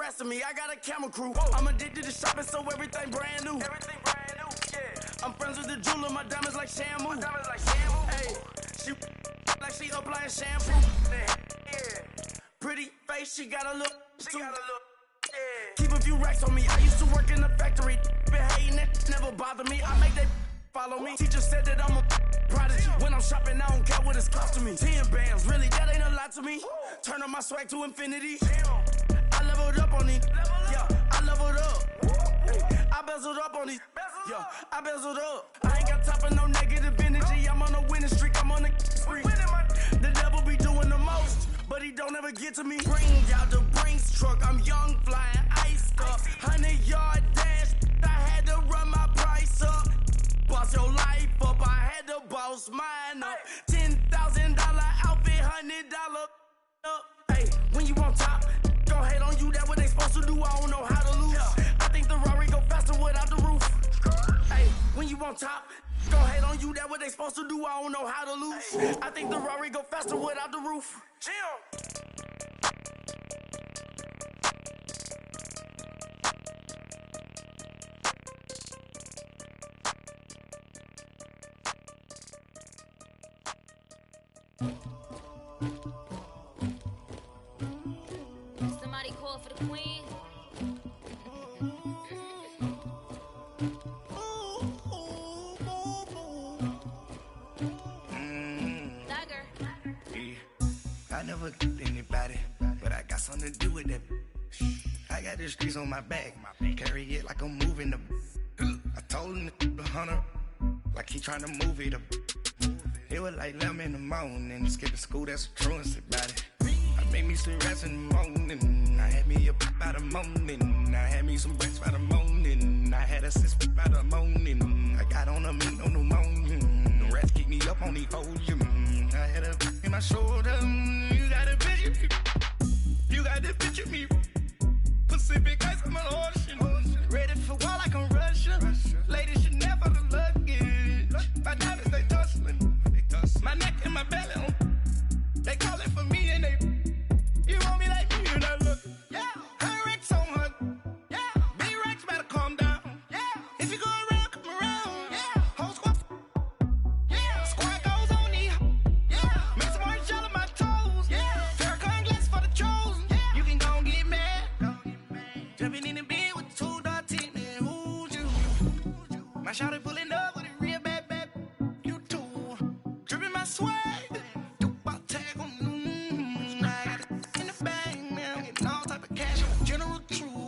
harassing me. I got a camera crew. I'm addicted to shopping, so everything brand new. Everything brand new, yeah. I'm friends with the jeweler, my diamonds like shampoo. My diamonds like shampoo. Hey, she like she applying shampoo. Yeah. Pretty face, she got a look. She got a look. Yeah. Keep a few racks on me. I used to work in the factory. Been hating it, never bother me. I make they follow me. Teacher said that I'm a prodigy. When I'm shopping, I don't care what it's costing me. 10 bands, really, that ain't a lot to me. Turn on my swag to infinity. I leveled up on these. Yeah, I leveled up. I bezeled up on these. Yeah, I bezeled up. I ain't got time for no negative energy. I'm on a winning streak. I'm on a spree. The devil be doing the most, but he don't ever get to me. Bring out the Brinks truck. I'm young, flying, iced up. 100-yard dash. I had to run my price up. Boss your life up. I had to boss mine up. $10,000 outfit, $100 up. Hey, when you on top, don't hate on you. That's what they supposed to do. I don't know how to lose. I think the Rari go faster without the roof. Hey, when you on top, don't hate on you. That's what they supposed to do. I don't know how to lose. I think the Rari go faster without the roof. Chill. Somebody call for the queen. Dagger. I never killed anybody, but I got something to do with that. I got the streets on my back, carry it like I'm moving the. I told him the hunter, like he trying to move it up. It was like 11 in the morning, skipping school, that's a truancy about it. I made me some rest in the morning, I had me up by the morning, I had me some breaks by the morning, I had a sis by the morning, I got on a meat on the morning, the rats keep me up on the folium, I had a in my shoulder, you got a picture me, you got the picture me, Pacific ice on my ocean, ready for war like I'm Russia, ladies should never the luggage, my diamonds they tussling. My neck and my belly on. They calling for me and they. You want me like me and I look. Yeah. Her Rex on her. Yeah. B-Rex better calm down. Yeah. If you go around, come around. Yeah. Whole squad. Yeah. Squad goes on me. Yeah. Make some orange gel on my toes. Yeah. Farrakhan glass for the chosen. Yeah. You can go and get mad. Jumping in the bed with the 2 dot team. Man, who's you? My shawty pulling up with a real bad. You too. Dripping my swag. Do my tag on. I got it in the bag, man. Getting all type of cash. I'm a general true.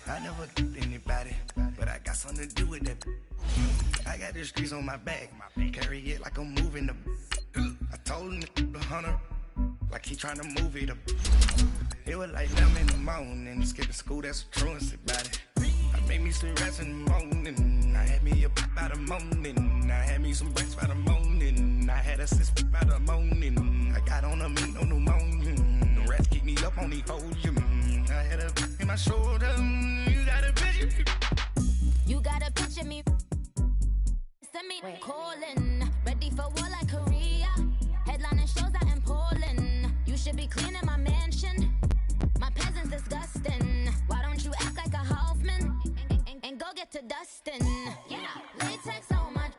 I never killed anybody, but I got something to do with that. I got the streets on my back, carry it like I'm moving the. I told him the hunter, like he trying to move it up. It was like 11 in the morning, skipping school, that's a truancy about it. I made me some rest in the morning, I had me up by the morning, I had me some breaks by the morning, I had a sis by the morning, I got on a meat on the morning, the rats keep me up on the folium, I had a in my shoulder, you got a picture me. You got a picture me. Send me calling. Ready for war like Korea. Headlining shows out in Poland. You should be cleaning my mansion. My peasants disgusting. Why don't you act like a Hoffman and go get to dustin'? Yeah, latex on my.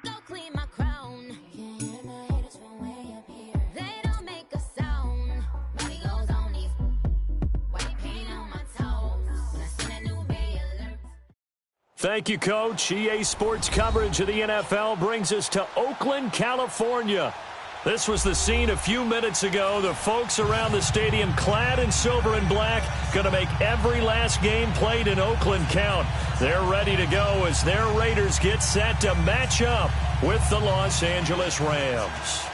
Go clean my crown. You can hear my haters from way up here. They don't make a sound. Body goes on these. White paint on my toes. When I send a new Bay alert. Thank you, Coach. EA Sports coverage of the NFL brings us to Oakland, California. This was the scene a few minutes ago. The folks around the stadium clad in silver and black going to make every last game played in Oakland count. They're ready to go as their Raiders get set to match up with the Los Angeles Rams.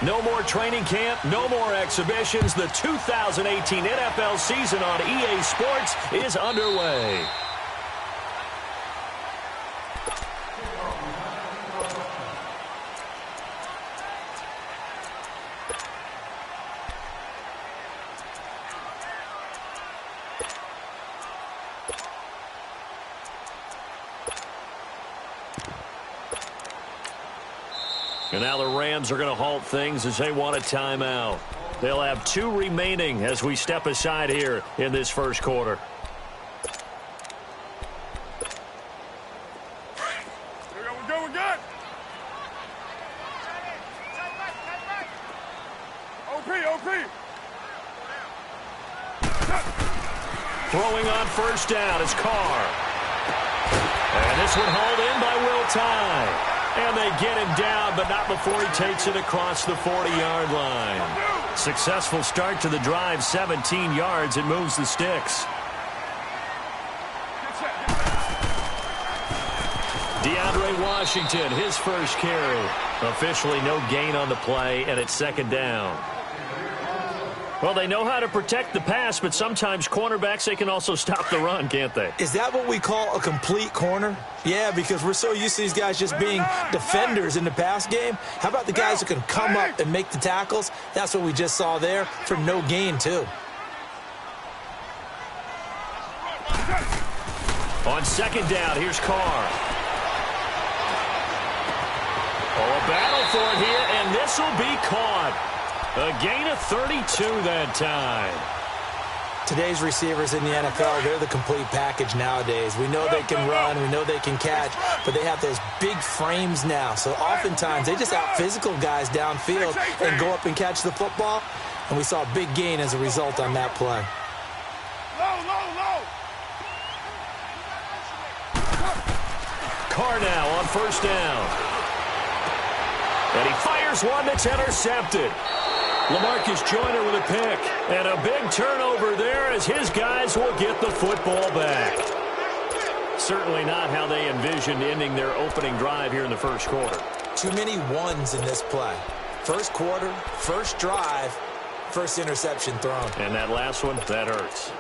No more training camp, no more exhibitions. The 2018 NFL season on EA Sports is underway. And now the Rams are going to halt things as they want a timeout. They'll have 2 remaining as we step aside here in this first quarter. We're good. OP. Throwing on first down is Carr. And this one hauled in by Will Tye. And they get him down, but not before he takes it across the 40-yard line. Successful start to the drive, 17 yards. It moves the sticks. DeAndre Washington, his first carry. Officially no gain on the play, and it's second down. Well, they know how to protect the pass, but sometimes cornerbacks, they can also stop the run, can't they? Is that what we call a complete corner? Yeah, because we're so used to these guys just being defenders in the pass game. How about the guys who can come up and make the tackles? That's what we just saw there for no gain, too. On second down, here's Carr. Oh, a battle for it here, and this will be caught. A gain of 32 that time. Today's receivers in the NFL, they're the complete package nowadays. We know they can run, we know they can catch, but they have those big frames now. So oftentimes they just out-physical guys downfield and go up and catch the football. And we saw a big gain as a result on that play. Carr now on first down. And he fires one that's intercepted. LaMarcus Joyner with a pick. And a big turnover there as his guys will get the football back. Certainly not how they envisioned ending their opening drive here in the first quarter. Too many ones in this play. First quarter, first drive, first interception thrown. And that last one, that hurts.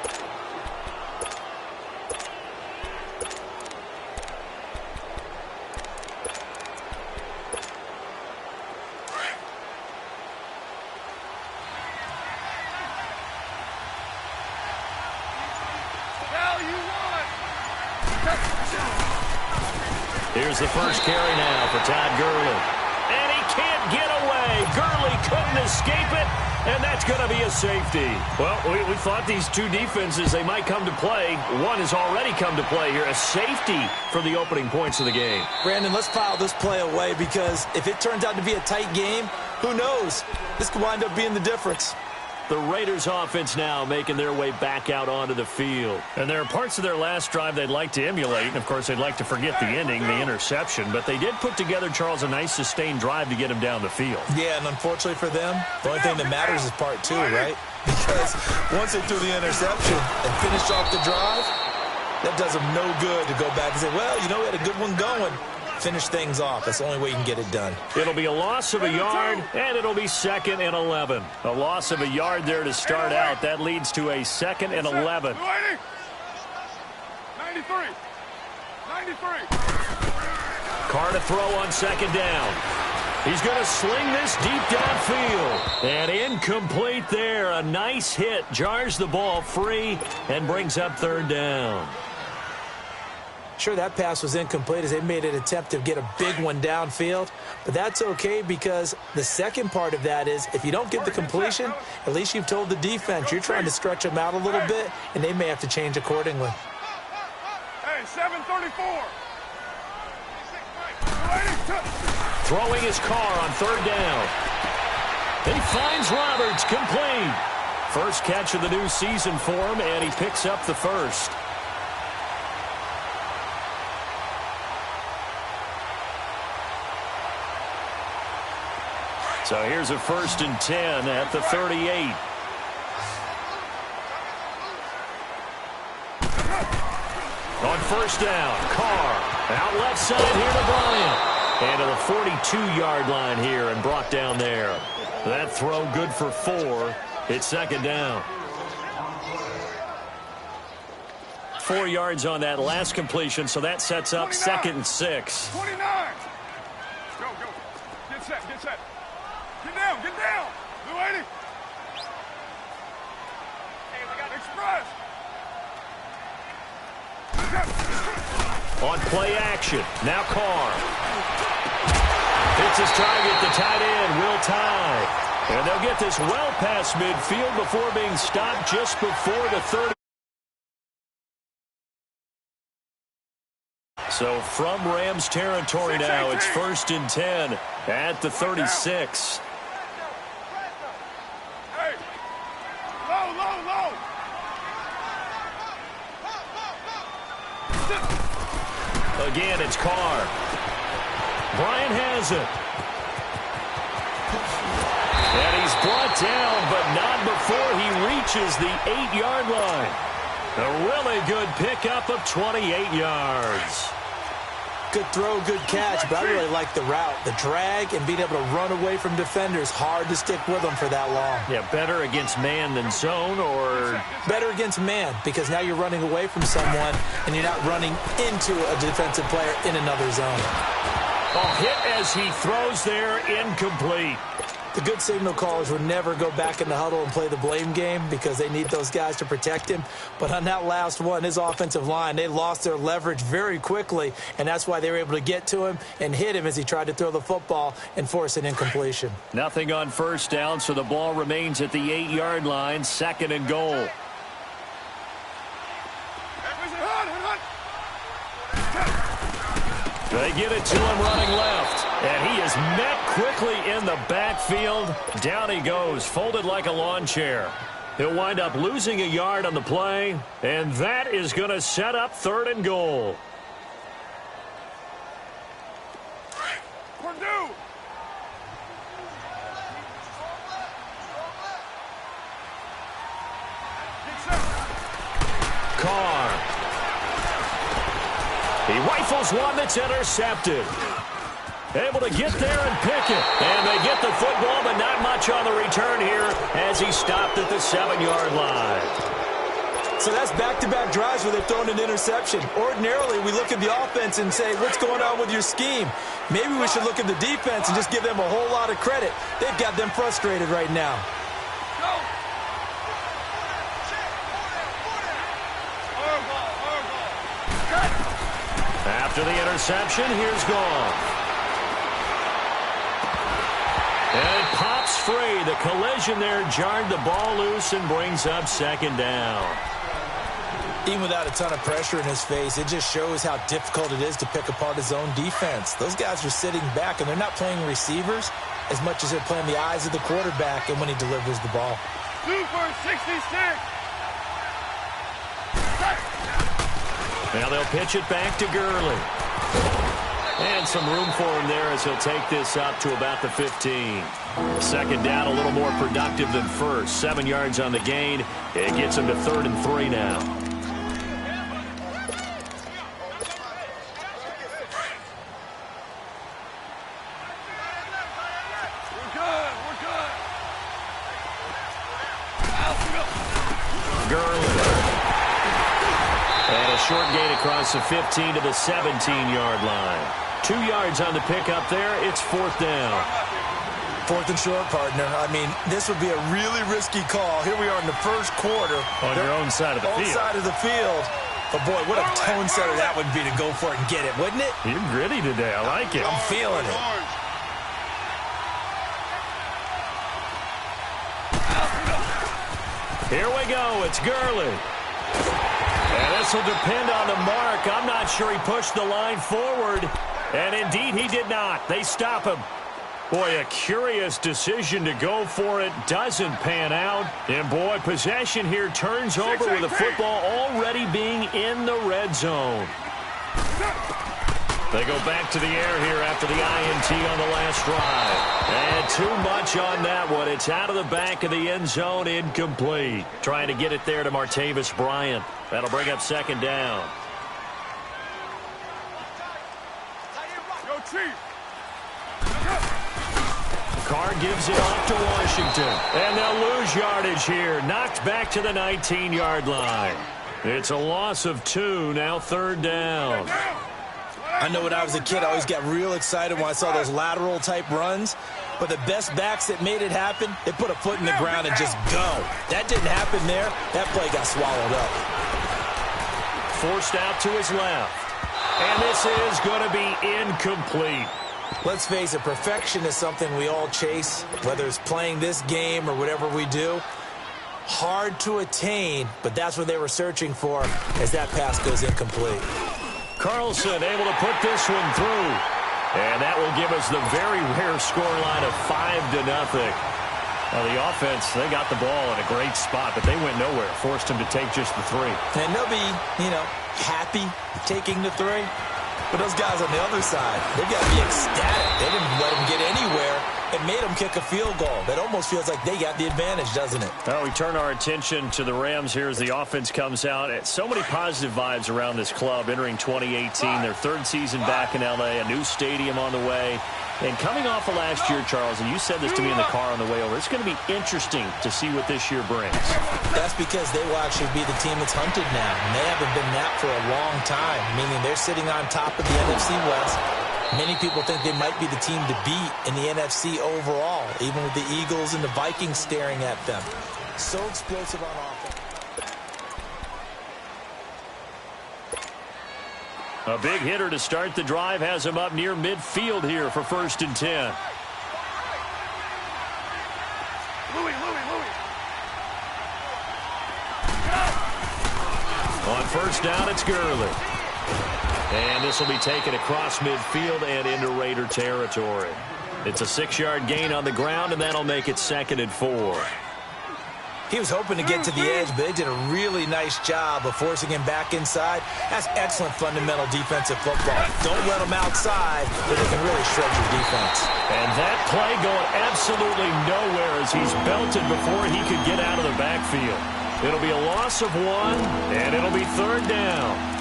Here's the first carry now for Todd Gurley. And he can't get away. Gurley couldn't escape it, and that's going to be a safety. Well, we thought these two defenses, they might come to play. One has already come to play here, a safety for the opening points of the game. Brandon, let's file this play away because if it turns out to be a tight game, who knows? This could wind up being the difference. The Raiders offense now making their way back out onto the field. And there are parts of their last drive they'd like to emulate. And, of course, they'd like to forget the ending, the interception. But they did put together, Charles, a nice sustained drive to get him down the field. Yeah, and unfortunately for them, the only thing that matters is part two, right? Because once they threw the interception and finished off the drive, that does them no good to go back and say, well, you know, we had a good one going. Finish things off. That's the only way you can get it done. It'll be a loss of a yard, and it'll be 2nd and 11. A loss of a yard there to start out. That leads to a 2nd and 11. 93. Carr to throw on second down. He's going to sling this deep downfield. And incomplete there. A nice hit. Jars the ball free and brings up third down. Sure, that pass was incomplete as they made an attempt to get a big one downfield. But that's okay because the second part of that is if you don't get the completion, at least you've told the defense you're trying to stretch them out a little bit, and they may have to change accordingly. Hey, 734. Throwing his Carr on third down. He finds Roberts complete. First catch of the new season for him, and he picks up the first. So here's a 1st and 10 at the 38. On first down, Carr out left side here to Bryant. And to the 42-yard line here and brought down there. That throw good for 4. It's second down. 4 yards on that last completion, so that sets up 2nd and 6. 29. Go. Get set. Get down. Blue 80. Hey, we got express. On play action, now Carr. Hits his target, the tight end, Will Tye. And they'll get this well past midfield before being stopped just before the 30. So from Rams territory now, it's 1st and 10 at the 36. Hey, low, low, low. Again, it's Carr. Bryant has it. And he's brought down, but not before he reaches the 8-yard line. A really good pickup of 28 yards. Good throw, good catch, but I really like the route. The drag and being able to run away from defenders. Hard to stick with them for that long. Yeah, better against man than zone, or? Better against man, because now you're running away from someone and you're not running into a defensive player in another zone. Oh, hit as he throws there, incomplete. The good signal callers would never go back in the huddle and play the blame game because they need those guys to protect him. But on that last one, his offensive line, they lost their leverage very quickly, and that's why they were able to get to him and hit him as he tried to throw the football and force an incompletion. Nothing on first down, so the ball remains at the 8-yard line, 2nd and goal. They get it to him running left, and he is met quickly in the backfield. Down he goes, folded like a lawn chair. He'll wind up losing a yard on the play, and that is going to set up 3rd and goal. Purdue. Carr. He rifles one that's intercepted. Able to get there and pick it. And they get the football, but not much on the return here as he stopped at the 7-yard line. So that's back-to-back drives where they've thrown an interception. Ordinarily, we look at the offense and say, what's going on with your scheme? Maybe we should look at the defense and just give them a whole lot of credit. They've got them frustrated right now. After the interception, here's Gall. And it pops free. The collision there jarred the ball loose and brings up 2nd down. Even without a ton of pressure in his face, it just shows how difficult it is to pick apart his own defense. Those guys are sitting back, and they're not playing receivers as much as they're playing the eyes of the quarterback and when he delivers the ball. Super 66. Now they'll pitch it back to Gurley. And some room for him there as he'll take this up to about the 15. 2nd down, a little more productive than first. 7 yards on the gain. It gets him to 3rd and 3 now. We're good. Gurley. And a short gain across the 15 to the 17-yard line. 2 yards on the pickup there. It's 4th down. 4th and short, partner. I mean, this would be a really risky call. Here we are in the first quarter. On your own side of the field. Own side of the field. But, boy, what a tone setter that would be to go for it and get it, wouldn't it? You're gritty today. I like it. I'm feeling it. Here we go. It's Gurley. And this will depend on the mark. I'm not sure he pushed the line forward. And indeed, he did not. They stop him. Boy, a curious decision to go for it. Doesn't pan out. And, boy, possession here turns over with the football already being in the red zone. They go back to the air here after the INT on the last drive. And too much on that one. It's out of the back of the end zone, incomplete. Trying to get it there to Martavis Bryant. That'll bring up 2nd down. Go, Chief. Carr gives it off to Washington. And they'll lose yardage here. Knocked back to the 19-yard line. It's a loss of 2, now 3rd down. I know when I was a kid, I always got real excited when I saw those lateral-type runs. But the best backs that made it happen, they put a foot in the ground and just go. That didn't happen there. That play got swallowed up. Forced out to his left. And this is going to be incomplete. Let's face it, perfection is something we all chase, whether it's playing this game or whatever we do. Hard to attain, but that's what they were searching for as that pass goes incomplete. Carlson able to put this one through. And that will give us the very rare scoreline of 5-0. Now, the offense, they got the ball in a great spot, but they went nowhere. Forced him to take just the 3. And they'll be, happy taking the 3. But those guys on the other side, they've got to be ecstatic. They didn't let him get anywhere. It made them kick a field goal. That almost feels like they got the advantage, doesn't it? Well, we turn our attention to the Rams here as the offense comes out. So many positive vibes around this club entering 2018. Their 3rd season back in L.A., a new stadium on the way. And coming off of last year, Charles, and you said this to me in the car on the way over, it's going to be interesting to see what this year brings. That's because they will actually be the team that's hunted now. And they haven't been that for a long time, meaning they're sitting on top of the NFC West. Many people think they might be the team to beat in the NFC overall, even with the Eagles and the Vikings staring at them. So explosive on offense. A big hitter to start the drive has him up near midfield here for 1st and 10. Louis. On 1st down, it's Gurley. And this will be taken across midfield and into Raider territory. It's a 6-yard gain on the ground, and that'll make it 2nd and 4. He was hoping to get to the edge, but they did a really nice job of forcing him back inside. That's excellent fundamental defensive football. Don't let him outside, but they can really shred your defense. And that play going absolutely nowhere as he's belted before he could get out of the backfield. It'll be a loss of 1, and it'll be 3rd down.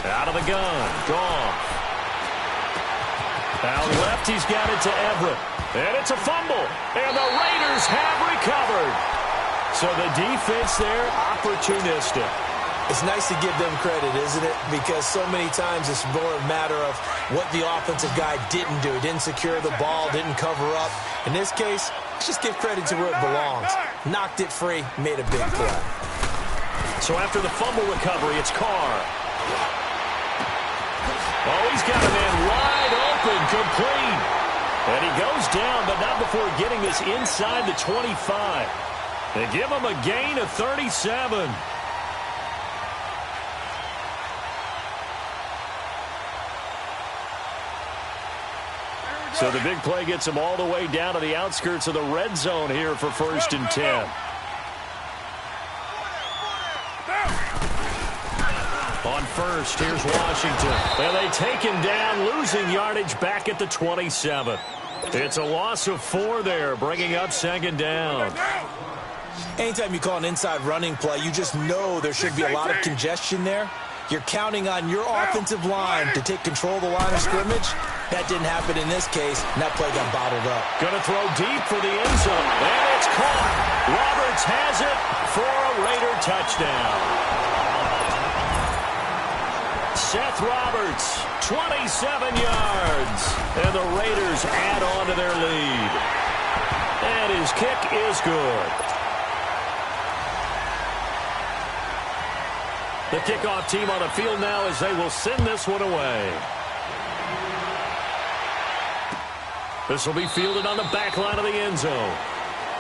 Out of the gun. Gone. Out left, he's got it to Everett. And it's a fumble. And the Raiders have recovered. So the defense there, opportunistic. It's nice to give them credit, isn't it? Because so many times it's more a matter of what the offensive guy didn't do. Didn't secure the ball, didn't cover up. In this case, let's just give credit to where it belongs. Knocked it free, made a big play. So after the fumble recovery, it's Carr. Oh, he's got a man wide open, complete. And he goes down, but not before getting this inside the 25. They give him a gain of 37. So the big play gets him all the way down to the outskirts of the red zone here for 1st and 10. On 1st, here's Washington. And they take him down, losing yardage back at the 27. It's a loss of 4 there, bringing up 2nd down. Anytime you call an inside running play, you just know there should be a lot of congestion there. You're counting on your offensive line to take control of the line of scrimmage. That didn't happen in this case, and that play got bottled up. Going to throw deep for the end zone, and it's caught. Roberts has it for a Raider touchdown. Seth Roberts, 27 yards, and the Raiders add on to their lead. And his kick is good. The kickoff team on the field now as they will send this one away. This will be fielded on the back line of the end zone.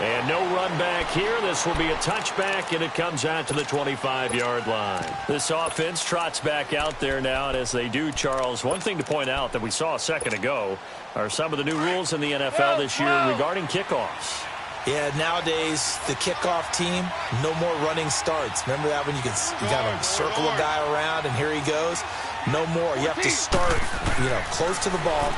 And no run back here. This will be a touchback, and it comes out to the 25-yard line. This offense trots back out there now, and as they do, Charles, one thing to point out that we saw a second ago are some of the new rules in the NFL this year regarding kickoffs. Yeah, nowadays, the kickoff team, no more running starts. Remember that when you got to circle a guy around, and here he goes? No more. You have to start, close to the ball.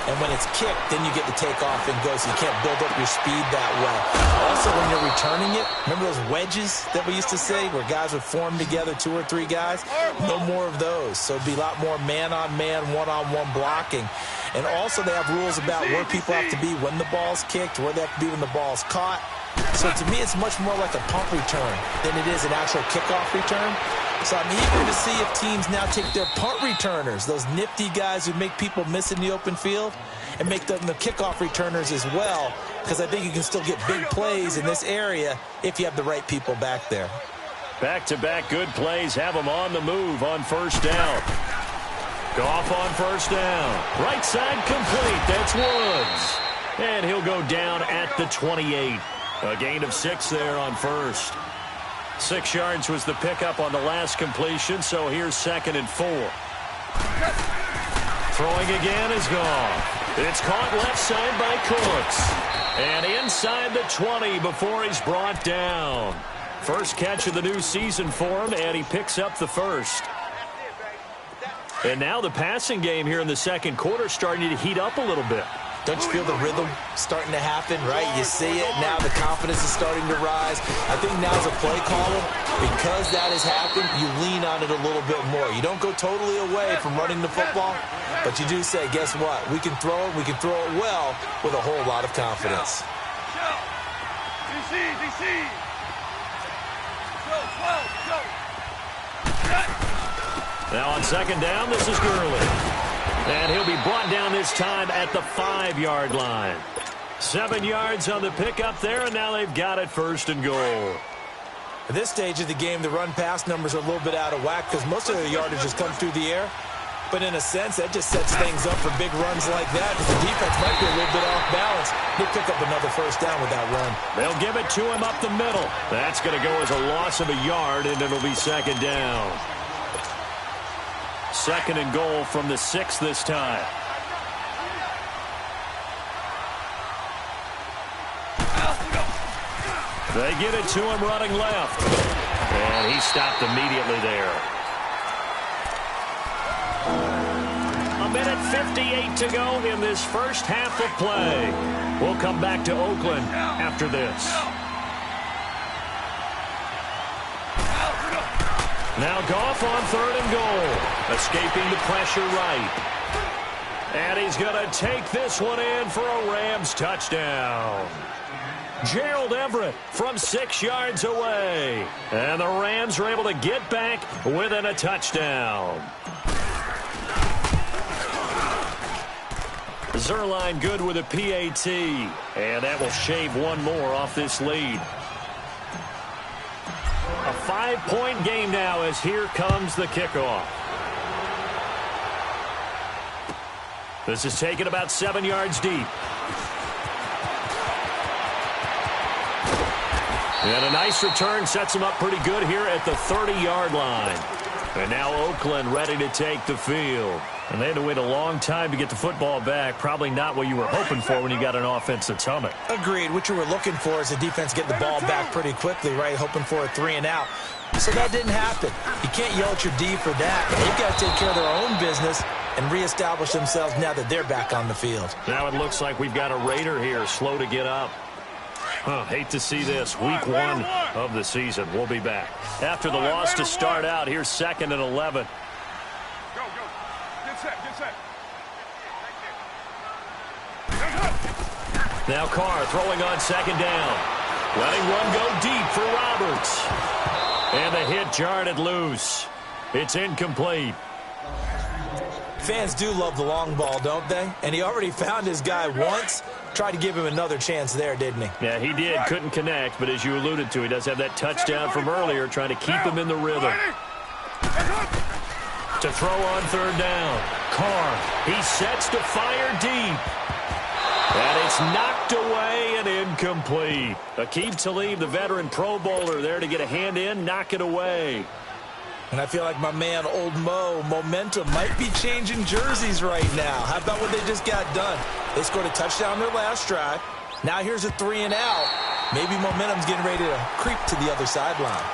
And when it's kicked, then you get to take off and go, so you can't build up your speed that way. Also, when you're returning it, remember those wedges that we used to say where guys would form together, 2 or 3 guys? No more of those. So it'd be a lot more man-on-man, one-on-one blocking. And also they have rules about where people have to be when the ball's kicked, where they have to be when the ball's caught. So to me, it's much more like a punt return than it is an actual kickoff return. So I'm eager to see if teams now take their punt returners, those nifty guys who make people miss in the open field, and make them the kickoff returners as well, because I think you can still get big plays in this area if you have the right people back there. Back-to-back good plays have them on the move on first down. Goff on first down. Right side complete. That's Woods. And he'll go down at the 28. A gain of 6 there on first. 6 yards was the pickup on the last completion, so here's 2nd and 4. Throwing again is Goff. It's caught left side by Cooks. And inside the 20 before he's brought down. First catch of the new season for him, and he picks up the first. And now the passing game here in the second quarter starting to heat up a little bit. Don't you feel the rhythm starting to happen, right? You see it, now the confidence is starting to rise. I think now as a play caller, because that has happened, you lean on it a little bit more. You don't go totally away from running the football, but you do say, guess what? We can throw it well with a whole lot of confidence. DC. Go. Now on second down, this is Gurley. And he'll be brought down this time at the 5-yard line. 7 yards on the pickup there, and now they've got it 1st and goal. At this stage of the game, the run-pass numbers are a little bit out of whack because most of their yardage has come through the air. But in a sense, that just sets things up for big runs like that because the defense might be a little bit off balance. They'll pick up another first down with that run. They'll give it to him up the middle. That's going to go as a loss of a yard, and it'll be 2nd down. 2nd and goal from the 6 this time. They get it to him running left. And he stopped immediately there. A minute 58 to go in this first half of play. We'll come back to Oakland after this. Now Goff on 3rd and goal. Escaping the pressure right. And he's going to take this one in for a Rams touchdown. Gerald Everett from 6 yards away. And the Rams are able to get back within a touchdown. Zerline good with a PAT. And that will shave one more off this lead. A 5-point game now as here comes the kickoff. This is taken about 7 yards deep. And a nice return sets him up pretty good here at the 30-yard line. And now Oakland ready to take the field. And they had to wait a long time to get the football back. Probably not what you were hoping for when you got an offense that's humming. Agreed. What you were looking for is the defense getting the ball back pretty quickly, right? Hoping for a 3 and out. So that didn't happen. You can't yell at your D for that. They've got to take care of their own business and reestablish themselves now that they're back on the field. Now it looks like we've got a Raider here, slow to get up. Hate to see this. Week 1 of the season. We'll be back. After the loss to start out, here's 2nd and 11. Go. Get set. Now Carr throwing on 2nd down. Letting one go deep for Roberts. And the hit jarred it loose. It's incomplete. Fans do love the long ball, don't they? And he already found his guy once. Tried to give him another chance there, didn't he? Yeah, he did. Couldn't connect, but as you alluded to, he does have that touchdown from earlier, trying to keep him in the rhythm. To throw on 3rd down. Carr, he sets to fire deep. And it's knocked away and incomplete. Aqib Talib, the veteran Pro Bowler, there to get a hand in, knock it away. And I feel like my man, Old Mo, momentum might be changing jerseys right now. How about what they just got done? They scored a touchdown their last drive. Now here's a 3 and out. Maybe momentum's getting ready to creep to the other sideline.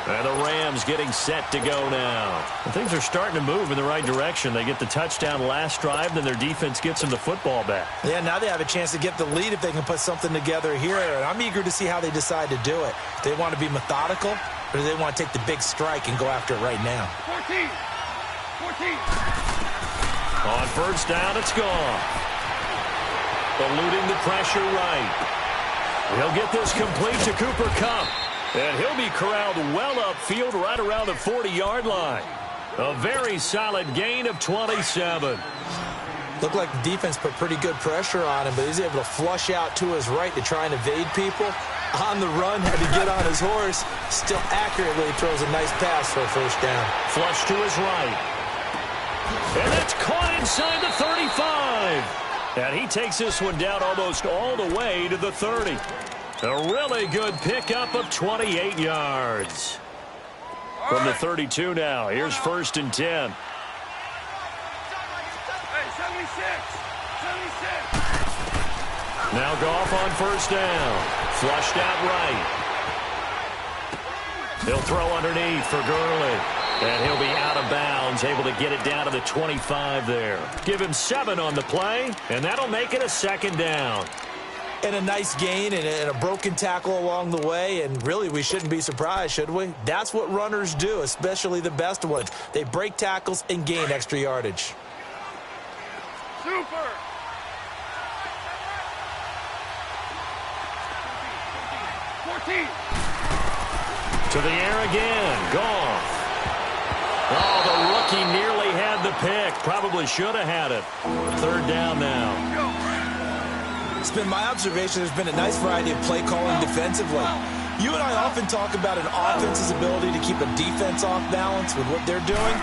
And the Rams getting set to go now. And things are starting to move in the right direction. They get the touchdown last drive, then their defense gets them the football back. Yeah, now they have a chance to get the lead if they can put something together here. And I'm eager to see how they decide to do it. Do they want to be methodical, or do they want to take the big strike and go after it right now? 14. On first down, it's gone. Eluding the pressure right. He'll get this complete to Cooper Kupp. And he'll be corralled well upfield right around the 40-yard line. A very solid gain of 27. Looked like the defense put pretty good pressure on him, but he's able to flush out to his right to try and evade people. On the run, had to get on his horse. Still accurately throws a nice pass for a first down. Flush to his right. And that's caught inside the 35. And he takes this one down almost all the way to the 30. A really good pickup of 28 yards. From the 32 now, here's 1st and 10. Hey, 76. Now Goff on 1st down. Flushed out right. He'll throw underneath for Gurley. And he'll be out of bounds, able to get it down to the 25 there. Give him 7 on the play, and that'll make it a 2nd down. And a nice gain and a broken tackle along the way, and really we shouldn't be surprised, should we? That's what runners do, especially the best ones. They break tackles and gain extra yardage. Super. To the air again. Goff. Oh, the rookie nearly had the pick. Probably should have had it. 3rd down now. It's been my observation there's been a nice variety of play calling defensively. You and I often talk about an offense's ability to keep a defense off balance with what they're doing.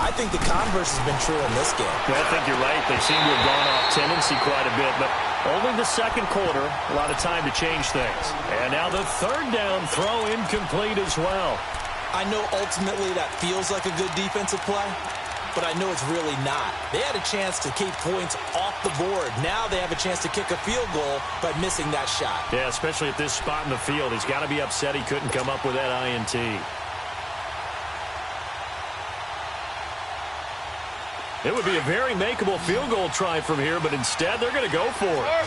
I think the converse has been true in this game. Yeah, I think you're right. They seem to have gone off tendency quite a bit, but only the 2nd quarter. A lot of time to change things. And now the 3rd down throw incomplete as well. I know ultimately that feels like a good defensive play, but I know it's really not. They had a chance to keep points off the board. Now they have a chance to kick a field goal by missing that shot. Yeah, especially at this spot in the field. He's got to be upset he couldn't come up with that INT. It would be a very makeable field goal try from here, but instead they're going to go for it.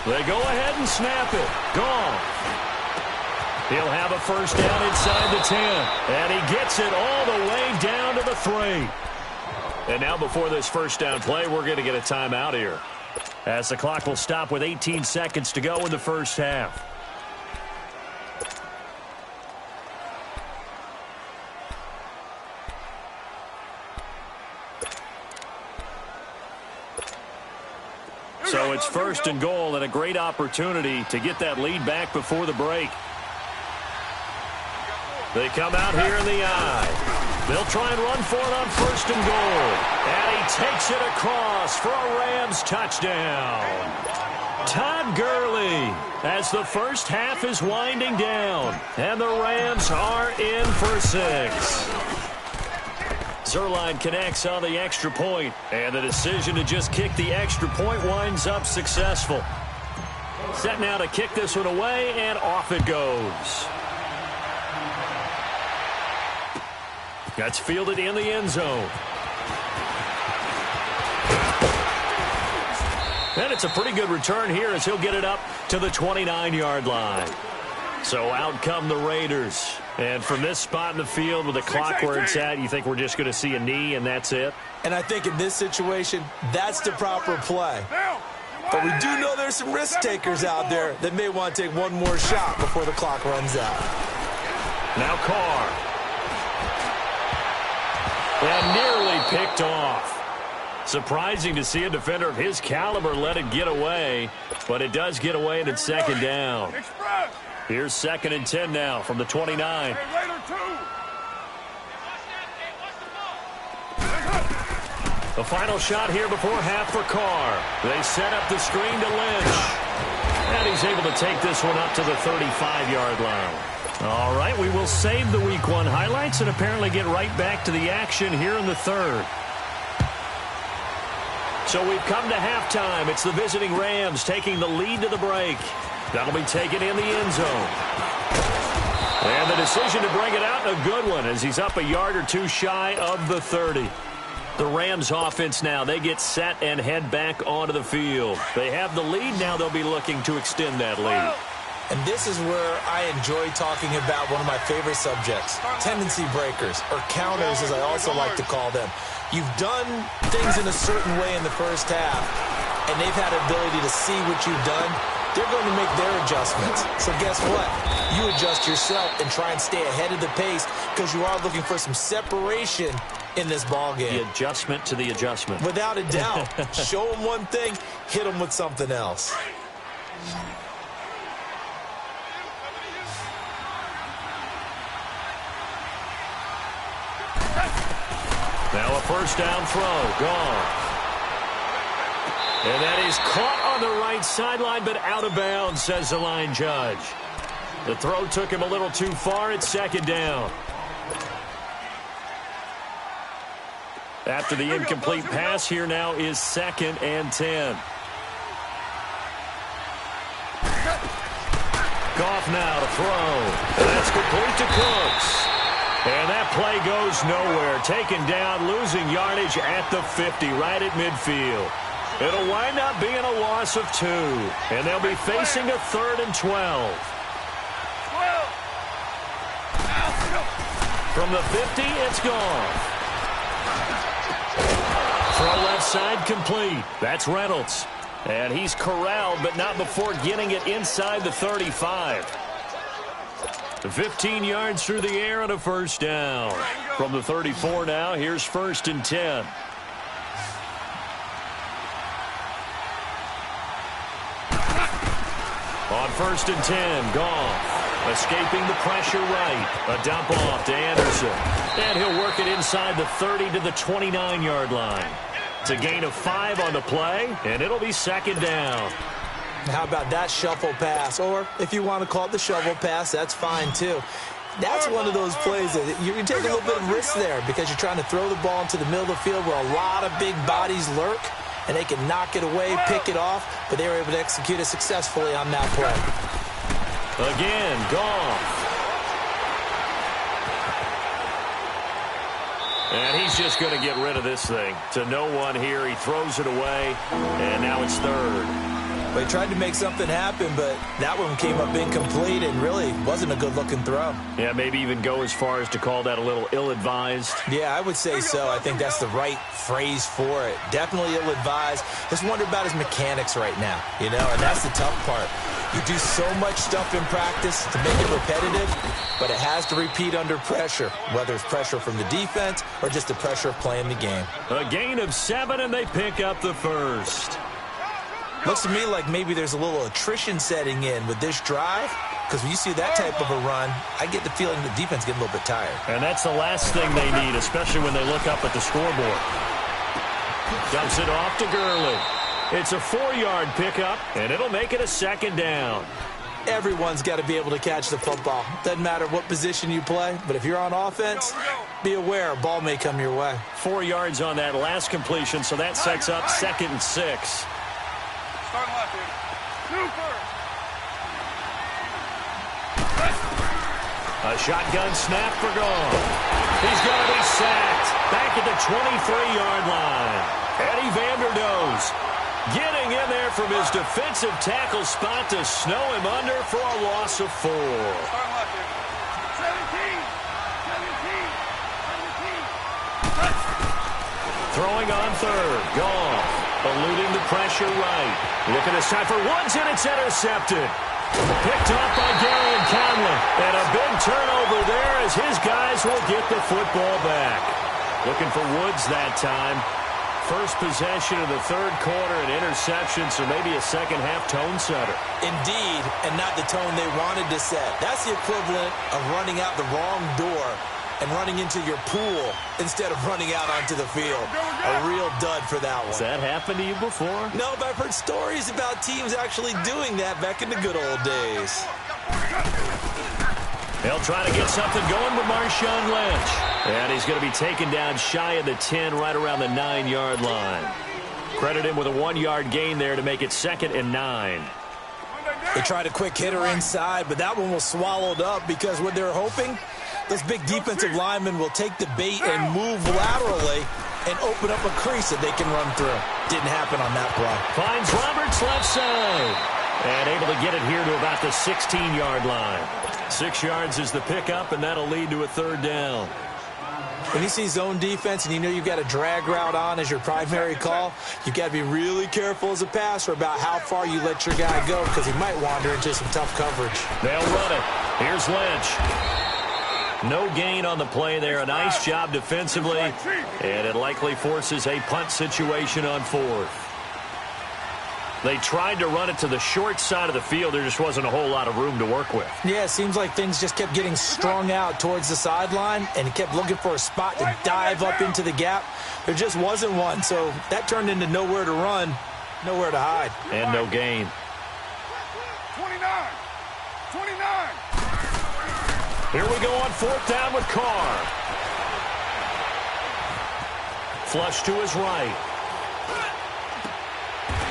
They go ahead and snap it. Gone. He'll have a 1st down inside the 10. And he gets it all the way down to the 3. And now before this 1st down play, we're going to get a timeout here, as the clock will stop with 18 seconds to go in the 1st half. So it's 1st and goal, and a great opportunity to get that lead back before the break. They come out here in the eye. They'll try and run for it on 1st and goal. And he takes it across for a Rams touchdown. Todd Gurley, as the 1st half is winding down. And the Rams are in for 6. Zerline connects on the extra point, and the decision to just kick the extra point winds up successful. Set now to kick this one away, and off it goes. That's fielded in the end zone. And it's a pretty good return here as he'll get it up to the 29-yard line. So out come the Raiders. And from this spot in the field with the clock where it's at, you think we're just going to see a knee and that's it? And I think in this situation, that's the proper play. But we do know there's some risk takers out there that may want to take one more shot before the clock runs out. Now Carr. And nearly picked off. Surprising to see a defender of his caliber let it get away, but it does get away and it's 2nd down. Here's 2nd and 10 now from the 29. The final shot here before half for Carr. They set up the screen to Lynch. And he's able to take this one up to the 35-yard line. All right, we will save the Week 1 highlights and apparently get right back to the action here in the 3rd. So we've come to halftime. It's the visiting Rams taking the lead to the break. That'll be taken in the end zone. And the decision to bring it out, a good one, as he's up a yard or two shy of the 30. The Rams offense now, they get set and head back onto the field. They have the lead, now they'll be looking to extend that lead. And this is where I enjoy talking about one of my favorite subjects, tendency breakers, or counters as I also like to call them. You've done things in a certain way in the first half, and they've had an ability to see what you've done. They're going to make their adjustments. So guess what? You adjust yourself and try and stay ahead of the pace because you are looking for some separation in this ball game. The adjustment to the adjustment. Without a doubt. Show them one thing, hit them with something else. Now a first down throw, gone. And that is caught on the right sideline, but out of bounds, says the line judge. The throw took him a little too far. It's second down. After the incomplete pass, here now is 2nd and 10. Goff now to throw. And that's complete to Cooks. And that play goes nowhere. Taken down, losing yardage at the 50, right at midfield. It'll wind up being a loss of 2. And they'll be facing a 3rd and 12. From the 50, it's gone. Throw left side complete. That's Reynolds. And he's corralled, but not before getting it inside the 35. 15 yards through the air and a first down. From the 34 now, here's 1st and 10. On 1st and 10, Goff escaping the pressure right. A dump off to Anderson. And he'll work it inside the 30 to the 29-yard line. It's a gain of 5 on the play, and it'll be 2nd down. How about that shuffle pass? Or if you want to call it the shovel pass, that's fine too. That's one of those plays that you can take a little bit of risk there because you're trying to throw the ball into the middle of the field where a lot of big bodies lurk, and they can knock it away, pick it off, but they were able to execute it successfully on that play. Again, Goff. And he's just going to get rid of this thing. To no one here. He throws it away, and now it's 3rd. They tried to make something happen, but that one came up incomplete and really wasn't a good-looking throw. Yeah, maybe even go as far as to call that a little ill-advised. Yeah, I would say so. I think that's the right phrase for it. Definitely ill-advised. Just wonder about his mechanics right now, you know, and that's the tough part. You do so much stuff in practice to make it repetitive, but it has to repeat under pressure, whether it's pressure from the defense or just the pressure of playing the game. A gain of 7, and they pick up the 1st. Looks to me like maybe there's a little attrition setting in with this drive, because when you see that type of a run, I get the feeling the defense getting a little bit tired. And that's the last thing they need, especially when they look up at the scoreboard. Dumps it off to Gurley. It's a 4-yard pickup, and it'll make it a 2nd down. Everyone's got to be able to catch the football. Doesn't matter what position you play, but if you're on offense, be aware a ball may come your way. 4 yards on that last completion, so that sets up 2nd and 6. A shotgun snap for Goff. He's going to be sacked back at the 23-yard line. Eddie Vanderdoes getting in there from his defensive tackle spot to snow him under for a loss of 4. Throwing on 3rd. Goff eluding the pressure right. Looking this time for Woods, and it's intercepted. Picked off by Gary and Conley. And a big turnover there as his guys will get the football back. Looking for Woods that time. First possession of the 3rd quarter, an interception, so maybe a second-half tone setter. Indeed, and not the tone they wanted to set. That's the equivalent of running out the wrong door and running into your pool instead of running out onto the field. A real dud for that one. Has that happened to you before? No, but I've heard stories about teams actually doing that back in the good old days. They'll try to get something going with Marshawn Lynch. And he's going to be taken down shy of the 10, right around the 9-yard line. Credit him with a 1-yard gain there to make it 2nd and 9. They tried a quick hitter inside, but that one was swallowed up because what they're hoping, those big defensive linemen will take the bait and move laterally and open up a crease that they can run through. Didn't happen on that play. Finds Roberts left side. And able to get it here to about the 16-yard line. 6 yards is the pickup, and that'll lead to a third down. When you see zone defense and you know you've got a drag route on as your primary call, you've got to be really careful as a passer about how far you let your guy go because he might wander into some tough coverage. They'll run it. Here's Lynch. No gain on the play there. A nice job defensively, and it likely forces a punt situation on fourth. They tried to run it to the short side of the field. There just wasn't a whole lot of room to work with. Yeah, it seems like things just kept getting strung out towards the sideline, and he kept looking for a spot to dive up into the gap. There just wasn't one, so that turned into nowhere to run, nowhere to hide. And no gain. 29. Here we go on fourth down with Carr. Flush to his right.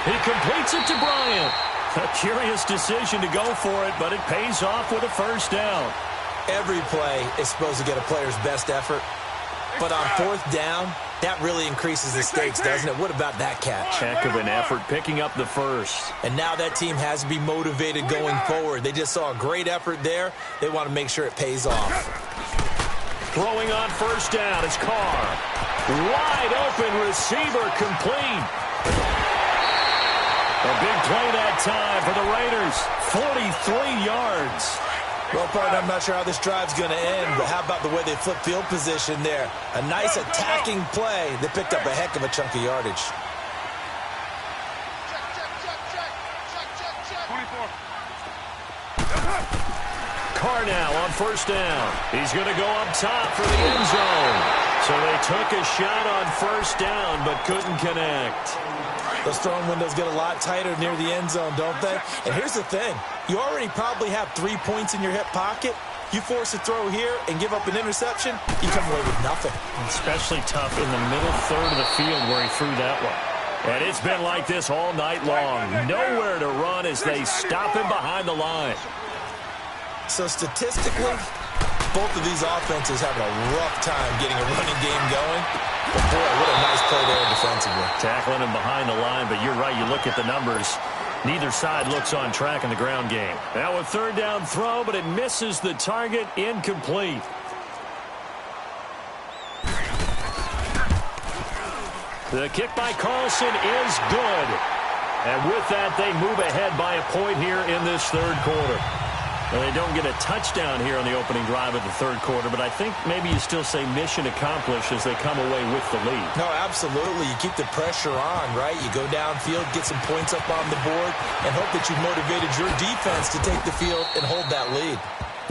He completes it to Bryant. A curious decision to go for it, but it pays off with a first down. Every play is supposed to get a player's best effort, but on fourth down, that really increases the stakes, doesn't it? What about that catch? Heck of an effort picking up the first. And now that team has to be motivated going forward. They just saw a great effort there. They want to make sure it pays off. Throwing on first down is Carr. Wide open receiver complete. A big play that time for the Raiders. 43 yards. Well, partner, I'm not sure how this drive's going to end, but how about the way they flip field position there? A nice attacking play that picked up a heck of a chunk of yardage. 24. Carr now on first down. He's going to go up top for the end zone. So they took a shot on first down, but couldn't connect. Those throwing windows get a lot tighter near the end zone, don't they? And here's the thing. You already probably have 3 points in your hip pocket. You force a throw here and give up an interception, you come away with nothing. Especially tough in the middle third of the field where he threw that one. And it's been like this all night long. Nowhere to run as they stop him behind the line. So statistically, both of these offenses having a rough time getting a running game going. But boy, what a nice play there defensively. Tackling him behind the line, but you're right, you look at the numbers. Neither side looks on track in the ground game. Now a third down throw, but it misses the target, incomplete. The kick by Carlson is good. And with that, they move ahead by a point here in this third quarter. Well, they don't get a touchdown here on the opening drive of the third quarter, but I think maybe you still say mission accomplished as they come away with the lead. No, absolutely. You keep the pressure on, right? You go downfield, get some points up on the board, and hope that you've motivated your defense to take the field and hold that lead.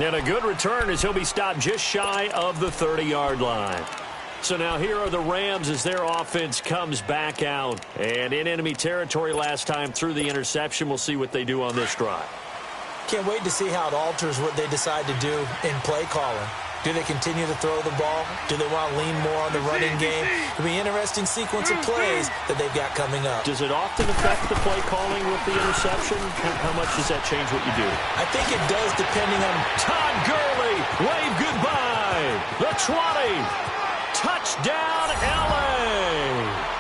And a good return as he'll be stopped just shy of the 30-yard line. So now here are the Rams as their offense comes back out. And in enemy territory last time through the interception. We'll see what they do on this drive. Can't wait to see how it alters what they decide to do in play calling. Do they continue to throw the ball? Do they want to lean more on the running game? It'll be an interesting sequence of plays that they've got coming up. Does it often affect the play calling with the interception? How much does that change what you do? I think it does depending on... Todd Gurley, wave goodbye. The 20. Touchdown, L.A.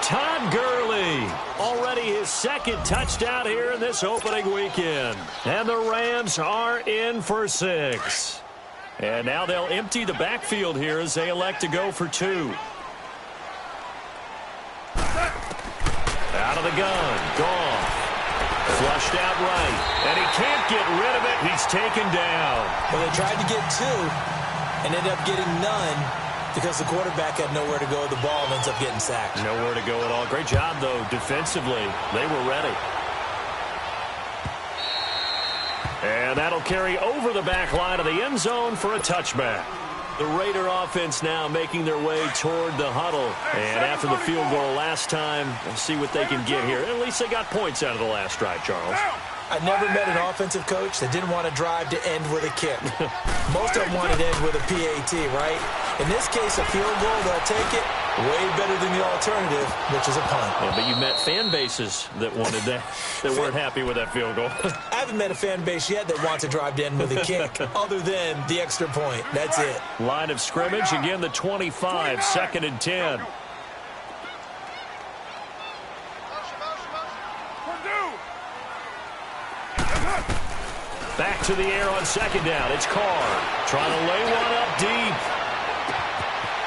Todd Gurley, already his second touchdown here in this opening weekend. And the Rams are in for 6. And now they'll empty the backfield here as they elect to go for 2. Out of the gun, Goff. Flushed out right. And he can't get rid of it. He's taken down. Well, they tried to get 2 and ended up getting none, because the quarterback had nowhere to go with the ball and ends up getting sacked. Nowhere to go at all. Great job, though, defensively. They were ready. And that'll carry over the back line of the end zone for a touchback. The Raider offense now making their way toward the huddle. And after the field goal last time, we'll see what they can get here. At least they got points out of the last drive, Charles. I never met an offensive coach that didn't want to drive to end with a kick. Most of them wanted to end with a PAT, right? In this case, a field goal, they'll take it. Way better than the alternative, which is a punt. Yeah, but you met fan bases that wanted that, that weren't happy with that field goal. I haven't met a fan base yet that wants to drive to end with a kick, other than the extra point. That's it. Line of scrimmage, again the 25, 2nd and 10. to the air on second down. It's Carr trying to lay one up deep.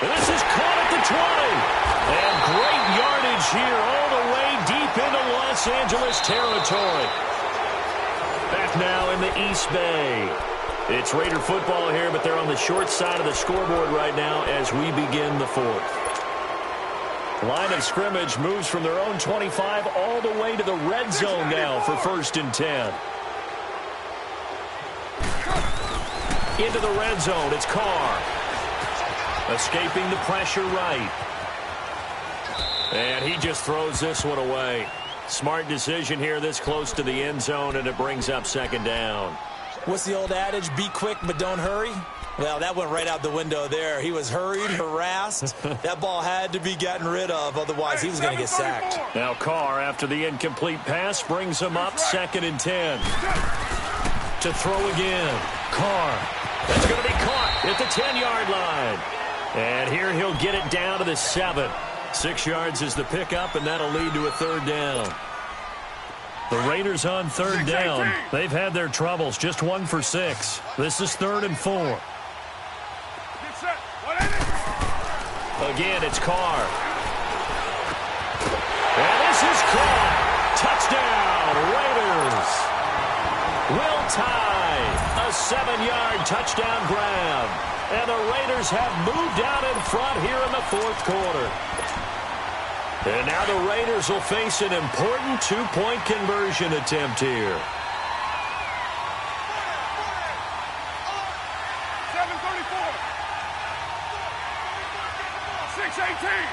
And this is caught at the 20. And great yardage here all the way deep into Los Angeles territory. Back now in the East Bay. It's Raider football here, but they're on the short side of the scoreboard right now as we begin the fourth. Line of scrimmage moves from their own 25 all the way to the red zone now for 1st and 10. Into the red zone, it's Carr. Escaping the pressure right. And he just throws this one away. Smart decision here this close to the end zone, and it brings up 2nd down. What's the old adage? Be quick, but don't hurry. Well, that went right out the window there. He was hurried, harassed. That ball had to be gotten rid of. Otherwise, he was going to get sacked. Now Carr, after the incomplete pass, brings him up 2nd and 10. To throw again. Carr. That's going to be caught at the 10-yard line. And here he'll get it down to the 7. 6 yards is the pickup, and that'll lead to a 3rd down. The Raiders on 3rd down. They've had their troubles. Just 1 for 6. This is 3rd and 4. Again, it's Carr. And this is caught. Touchdown, Raiders. Will tie. A 7-yard touchdown grab. And the Raiders have moved out in front here in the 4th quarter. And now the Raiders will face an important 2-point conversion attempt here. 7:34. 6:18.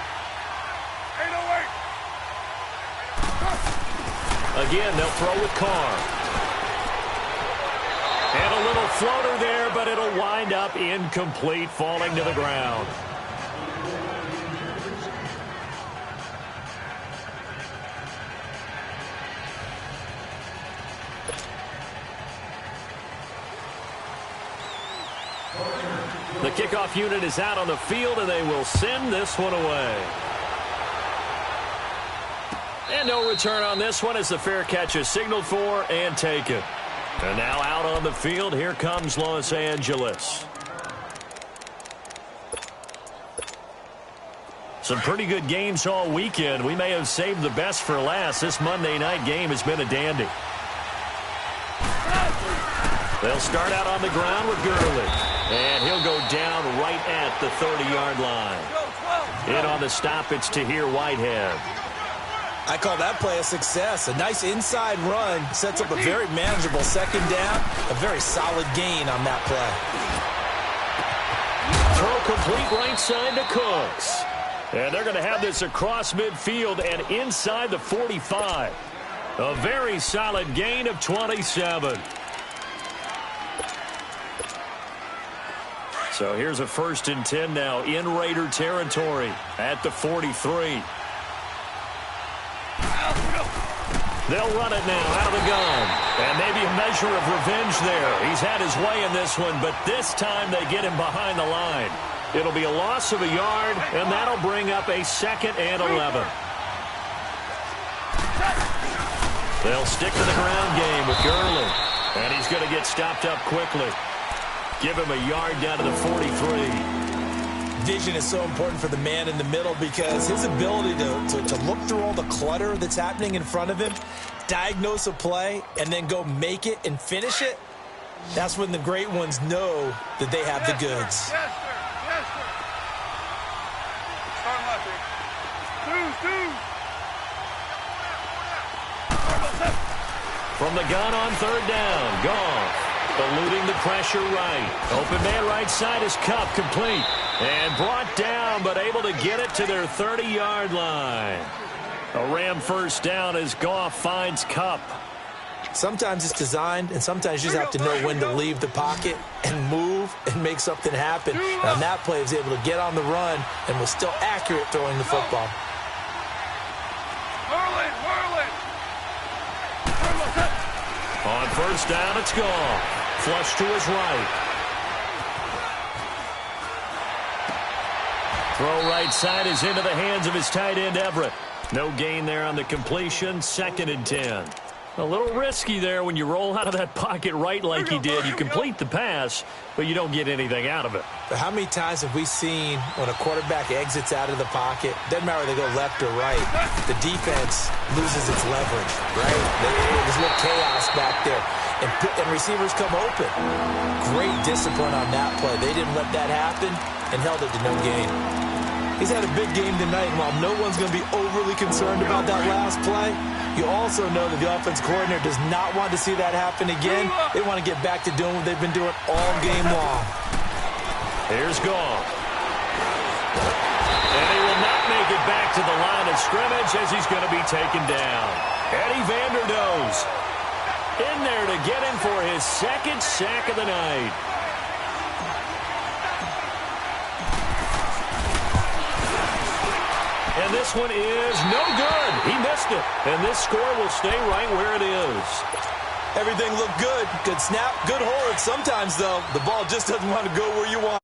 8:08. Again, they'll throw with Carr. And a little floater there, but it'll wind up incomplete, falling to the ground. The kickoff unit is out on the field, and they will send this one away. And no return on this one as the fair catch is signaled for and taken. And now out on the field, here comes Los Angeles. Some pretty good games all weekend. We may have saved the best for last. This Monday night game has been a dandy. They'll start out on the ground with Gurley. And he'll go down right at the 30-yard line. In on the stop, it's Tahir Whitehead. I call that play a success. A nice inside run sets up a very manageable 2nd down. A very solid gain on that play. Throw complete right side to Cooks. And they're going to have this across midfield and inside the 45. A very solid gain of 27. So here's a 1st and 10 now in Raider territory at the 43. They'll run it now out of the gun. And maybe a measure of revenge there. He's had his way in this one, but this time they get him behind the line. It'll be a loss of a yard, and that'll bring up a 2nd and 11. They'll stick to the ground game with Gurley. And he's going to get stopped up quickly. Give him a yard down to the 43. Vision is so important for the man in the middle because his ability to look through all the clutter that's happening in front of him, diagnose a play, and then go make it and finish it, that's when the great ones know that they have the goods. Yes, sir. Yes, sir. Start left here. From the gun on 3rd down, Goff. Eluding the pressure right. Open man right side is Kupp, complete. And brought down, but able to get it to their 30-yard line. A Ram 1st down as Goff finds Kupp. Sometimes it's designed, and sometimes you just have to know when to leave the pocket and move and make something happen. And on that play, he was able to get on the run and was still accurate throwing the football. On 1st down, it's Goff. Flush to his right. Throw right side is into the hands of his tight end, Everett. No gain there on the completion. 2nd and 10. A little risky there when you roll out of that pocket right like he did. You complete the pass, but you don't get anything out of it. But how many times have we seen when a quarterback exits out of the pocket, doesn't matter whether they go left or right, the defense loses its leverage, right? There's a little chaos back there, and receivers come open. Great discipline on that play. They didn't let that happen and held it to no gain. He's had a big game tonight, and while no one's going to be overly concerned about that last play, you also know that the offense coordinator does not want to see that happen again. They want to get back to doing what they've been doing all game long. Here's Goff. And he will not make it back to the line of scrimmage as he's going to be taken down. Eddie Vanderdoes in there to get him for his second sack of the night. And this one is no good. He missed it. And this score will stay right where it is. Everything looked good. Good snap, good hold. Sometimes, though, the ball just doesn't want to go where you want.